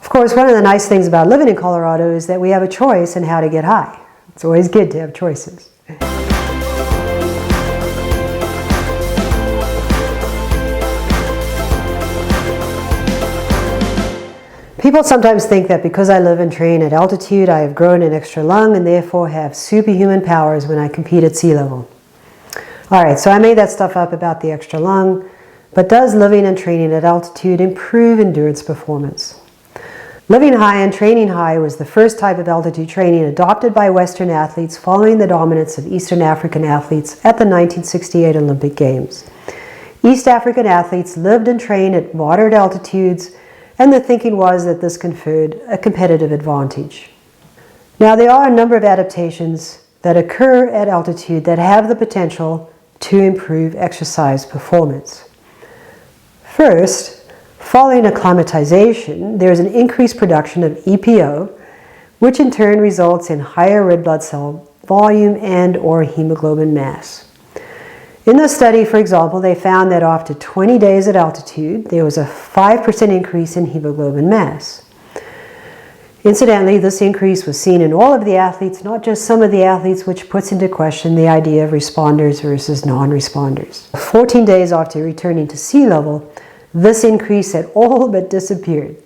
Of course, one of the nice things about living in Colorado is that we have a choice in how to get high. It's always good to have choices. People sometimes think that because I live and train at altitude, I have grown an extra lung and therefore have superhuman powers when I compete at sea level. Alright, so I made that stuff up about the extra lung, but does living and training at altitude improve endurance performance? Living high and training high was the first type of altitude training adopted by Western athletes following the dominance of Eastern African athletes at the 1968 Olympic Games. East African athletes lived and trained at moderate altitudes, and the thinking was that this conferred a competitive advantage. Now, there are a number of adaptations that occur at altitude that have the potential to improve exercise performance. First, following acclimatization, there is an increased production of EPO, which in turn results in higher red blood cell volume and/or hemoglobin mass. In the study, for example, they found that after 20 days at altitude, there was a 5% increase in hemoglobin mass. Incidentally, this increase was seen in all of the athletes, not just some of the athletes, which puts into question the idea of responders versus non-responders. 14 days after returning to sea level, this increase had all but disappeared,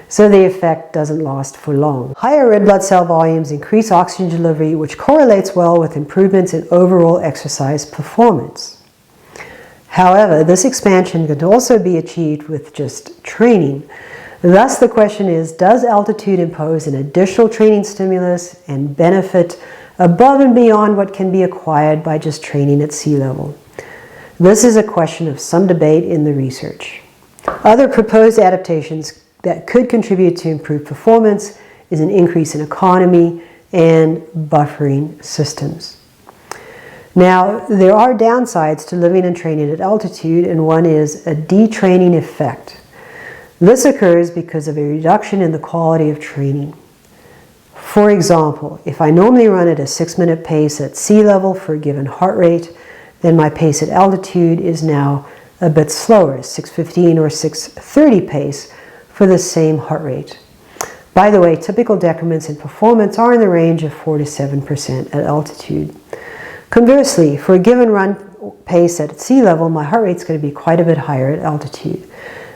so the effect doesn't last for long. Higher red blood cell volumes increase oxygen delivery, which correlates well with improvements in overall exercise performance. However, this expansion can also be achieved with just training. Thus, the question is, does altitude impose an additional training stimulus and benefit above and beyond what can be acquired by just training at sea level? This is a question of some debate in the research. Other proposed adaptations that could contribute to improved performance is an increase in economy and buffering systems. Now, there are downsides to living and training at altitude, and one is a detraining effect. This occurs because of a reduction in the quality of training. For example, if I normally run at a 6-minute pace at sea level for a given heart rate, then my pace at altitude is now a bit slower, 6:15 or 6:30 pace for the same heart rate. By the way, typical decrements in performance are in the range of 4 to 7% at altitude. Conversely, for a given run pace at sea level, my heart rate is going to be quite a bit higher at altitude.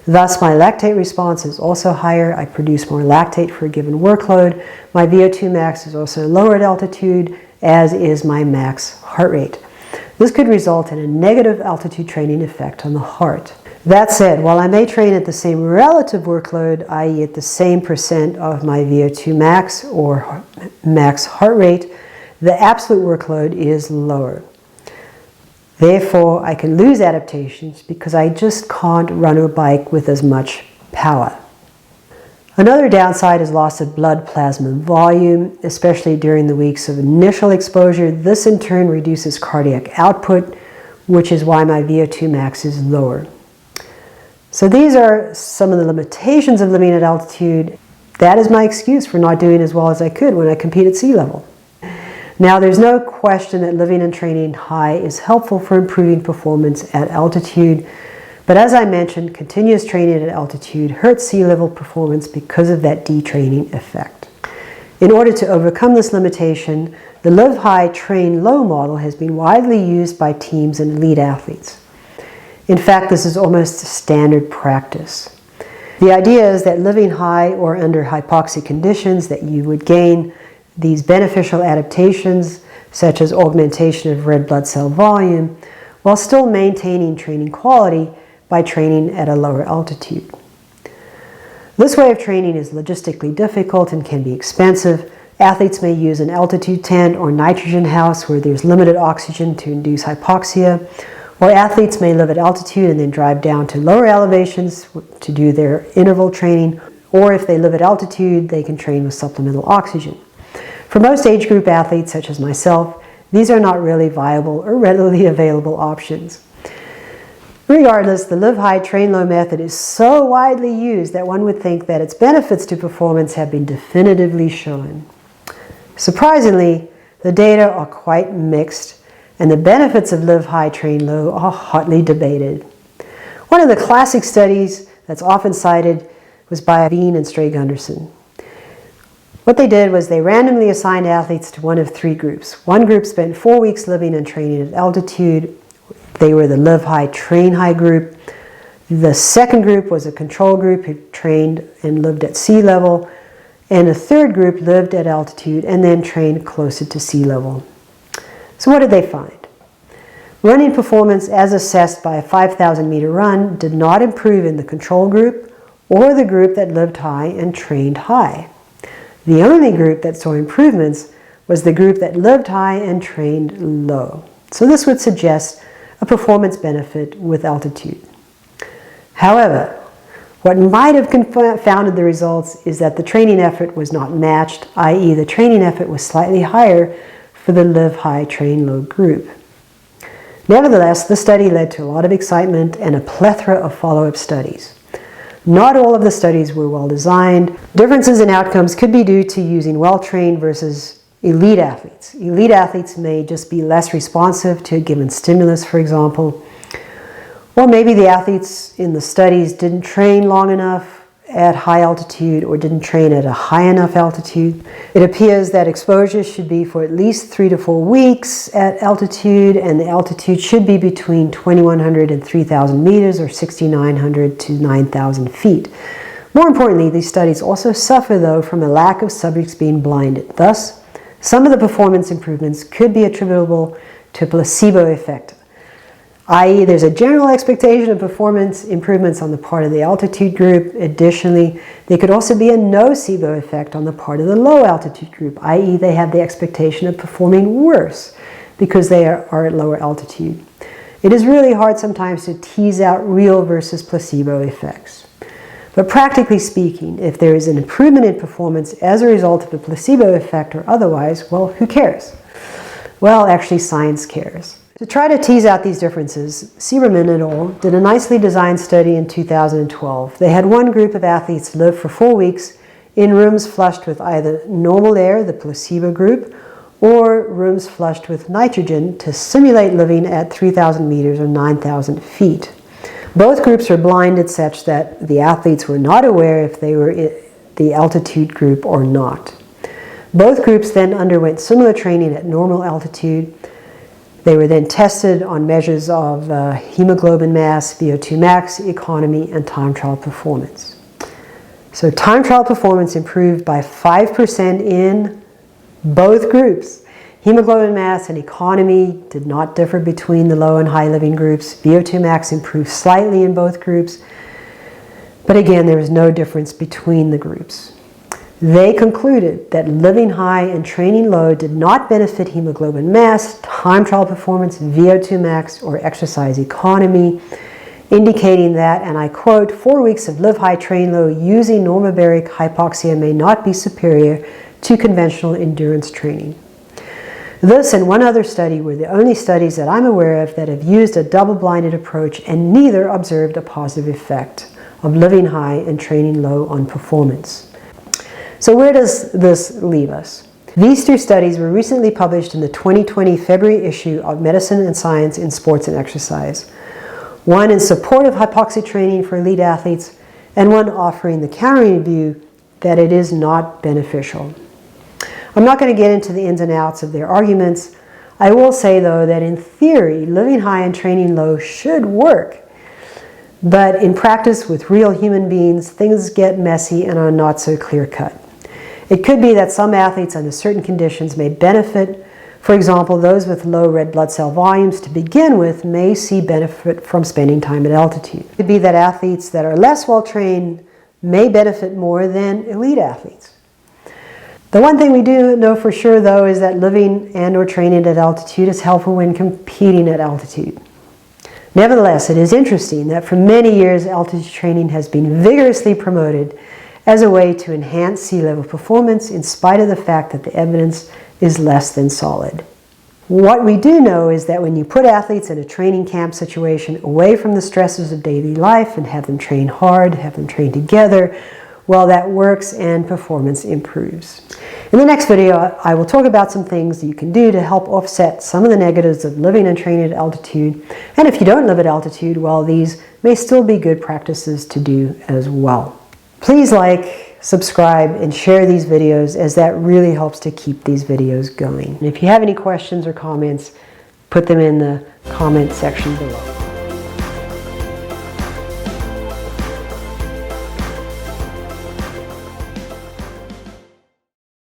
Thus, my lactate response is also higher. I produce more lactate for a given workload. My VO2 max is also lower at altitude, as is my max heart rate. This could result in a negative altitude training effect on the heart. That said, while I may train at the same relative workload, i.e. at the same percent of my VO2 max or max heart rate, the absolute workload is lower. Therefore, I can lose adaptations because I just can't run or bike with as much power. Another downside is loss of blood plasma volume, especially during the weeks of initial exposure. This in turn reduces cardiac output, which is why my VO2 max is lower. So these are some of the limitations of living at altitude. That is my excuse for not doing as well as I could when I compete at sea level. Now, there's no question that living and training high is helpful for improving performance at altitude. But as I mentioned, continuous training at altitude hurts sea level performance because of that detraining effect. In order to overcome this limitation, the live high, train low model has been widely used by teams and elite athletes. In fact, this is almost standard practice. The idea is that living high or under hypoxic conditions, that you would gain these beneficial adaptations such as augmentation of red blood cell volume while still maintaining training quality by training at a lower altitude. This way of training is logistically difficult and can be expensive. Athletes may use an altitude tent or nitrogen house where there's limited oxygen to induce hypoxia, or athletes may live at altitude and then drive down to lower elevations to do their interval training, or if they live at altitude, they can train with supplemental oxygen. For most age group athletes, such as myself, these are not really viable or readily available options. Regardless, the live high, train low method is so widely used that one would think that its benefits to performance have been definitively shown. Surprisingly, the data are quite mixed, and the benefits of live high, train low are hotly debated. One of the classic studies that's often cited was by Veen and Stray-Gunderson. What they did was they randomly assigned athletes to one of three groups. One group spent 4 weeks living and training at altitude. They were the Live High, Train High group. The second group was a control group who trained and lived at sea level. And a third group lived at altitude and then trained closer to sea level. So what did they find? Running performance as assessed by a 5,000 meter run did not improve in the control group or the group that lived high and trained high. The only group that saw improvements was the group that lived high and trained low. So this would suggest a performance benefit with altitude. However, what might have confounded the results is that the training effort was not matched, i.e. the training effort was slightly higher for the Live High, Train Low group. Nevertheless, the study led to a lot of excitement and a plethora of follow-up studies. Not all of the studies were well designed. Differences in outcomes could be due to using well-trained versus elite athletes. Elite athletes may just be less responsive to a given stimulus, for example. Or maybe the athletes in the studies didn't train long enough at high altitude or didn't train at a high enough altitude. It appears that exposure should be for at least 3 to 4 weeks at altitude, and the altitude should be between 2,100 and 3,000 meters or 6,900 to 9,000 feet. More importantly, these studies also suffer, though, from a lack of subjects being blinded. Thus, some of the performance improvements could be attributable to a placebo effect, i.e. there's a general expectation of performance improvements on the part of the altitude group. Additionally, there could also be a nocebo effect on the part of the low altitude group, i.e. they have the expectation of performing worse because they are at lower altitude. It is really hard sometimes to tease out real versus placebo effects. But practically speaking, if there is an improvement in performance as a result of a placebo effect or otherwise, well, who cares? Well, actually, science cares. To try to tease out these differences, Sieberman et al. Did a nicely designed study in 2012. They had one group of athletes live for 4 weeks in rooms flushed with either normal air, the placebo group, or rooms flushed with nitrogen to simulate living at 3,000 meters or 9,000 feet. Both groups were blinded such that the athletes were not aware if they were in the altitude group or not. Both groups then underwent similar training at normal altitude. They were then tested on measures of hemoglobin mass, VO2 max, economy, and time trial performance. So time trial performance improved by 5% in both groups. Hemoglobin mass and economy did not differ between the low and high living groups. VO2 max improved slightly in both groups. But again, there was no difference between the groups. They concluded that living high and training low did not benefit hemoglobin mass, time trial performance, VO2 max, or exercise economy, indicating that, and I quote, 4 weeks of live high, train low using normobaric hypoxia may not be superior to conventional endurance training. This and one other study were the only studies that I'm aware of that have used a double-blinded approach, and neither observed a positive effect of living high and training low on performance. So where does this leave us? These two studies were recently published in the 2020 February issue of Medicine and Science in Sports and Exercise. One in support of hypoxia training for elite athletes, and one offering the countering view that it is not beneficial. I'm not going to get into the ins and outs of their arguments. I will say, though, that in theory, living high and training low should work. But in practice with real human beings, things get messy and are not so clear-cut. It could be that some athletes under certain conditions may benefit. For example, those with low red blood cell volumes to begin with may see benefit from spending time at altitude. It could be that athletes that are less well trained may benefit more than elite athletes. The one thing we do know for sure, though, is that living and or training at altitude is helpful when competing at altitude. Nevertheless, it is interesting that for many years altitude training has been vigorously promoted as a way to enhance sea level performance in spite of the fact that the evidence is less than solid. What we do know is that when you put athletes in a training camp situation away from the stresses of daily life and have them train hard, have them train together, well, that works and performance improves. In the next video, I will talk about some things that you can do to help offset some of the negatives of living and training at altitude. And if you don't live at altitude, well, these may still be good practices to do as well. Please like, subscribe, and share these videos, as that really helps to keep these videos going. And if you have any questions or comments, put them in the comment section below.